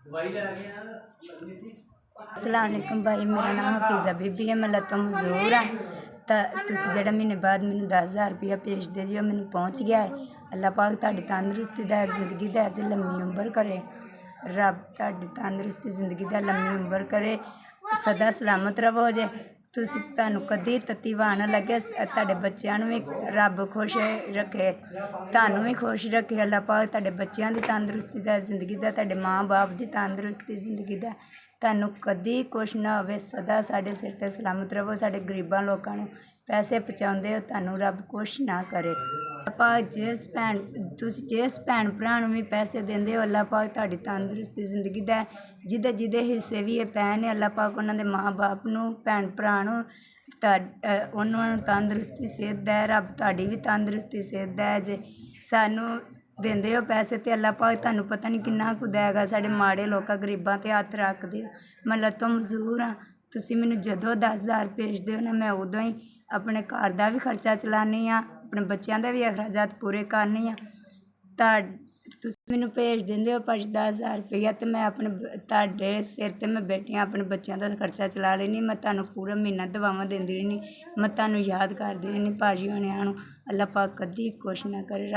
अस्सलामुअलैकुम भाई, मेरा नाम हफीज़ा बीबी है। मैं लतों मजदूर हाँ। तो तुसी जेड़ा महीने बाद मैनू 10,000 रुपया भेजदे जी, मैनू पहुँच गया है। अल्लाह पाक तुहाडी तंदुरुस्ती दा, जिंदगी दा लम्मी उम्र करे। रब तुहाडी तंदुरुस्ती जिंदगी दा लम्मी उम्र करे, सदा सलामत रवो जे। तुसी तुहानू कदी तत्ती वाह ना लगे। तुहाडे बच्चों भी रब खुश रखे, तुहानू भी खुश रखे। अल्लाह पाक तुहाडे बच्चों की तंदुरुस्ती दा, जिंदगी दा, तुहाडे माँ बाप की तंदुरुस्ती जिंदगी दा, तुहानू कदी कुछ ना होवे। सदा साडे सिर ते सलामत रवो। साडे गरीबां लोकां नू पैसे पहुँचाउंदे हो, तुहानू रब कुछ ना करे। अल्लाह पाक जिस भैन भरा नू भी पैसे देंदे हो, अल्लाह पाक तुहाडी तंदुरुस्ती जिंदगी दा, जिदे जिदे हिस्से भी ये पै ने, अल्लाह पाक उन्हां दे माँ बाप नू, भैन भरा नू उन्हां नू तंदुरुस्ती सेहत दै। रब तुहाडी भी तंदुरुस्ती सेहत दै जे। सानू देंदे हो पैसे ते अल्लाह पाक तुहानू पता नहीं किन्ना कुछ देगा। साडे माड़े लोकां गरीबां ते हत्थ रखदे हो। मैं लतों मजदूर हाँ। तुसी मैनू जदों 10,000 भेजदे हो ना, मैं उदों ही अपने घर का भी खर्चा चलानी हाँ, अपने बच्चों के भी अखराजात पूरे करनी हाँ। तुसी मैनू भेज देंदे हो 10,000 रुपया, तो मैं अपने तुहाडे सिर ते मैं बैठी हाँ, अपने बच्चों का खर्चा चला लेनी। मैं तुहानू पूरा महीना दुआवां देंदी रहनी, मैं तुहानू याद करदी रहनी। भाजी होनियां नू अल्लाह पाक कदी कुछ ना करे।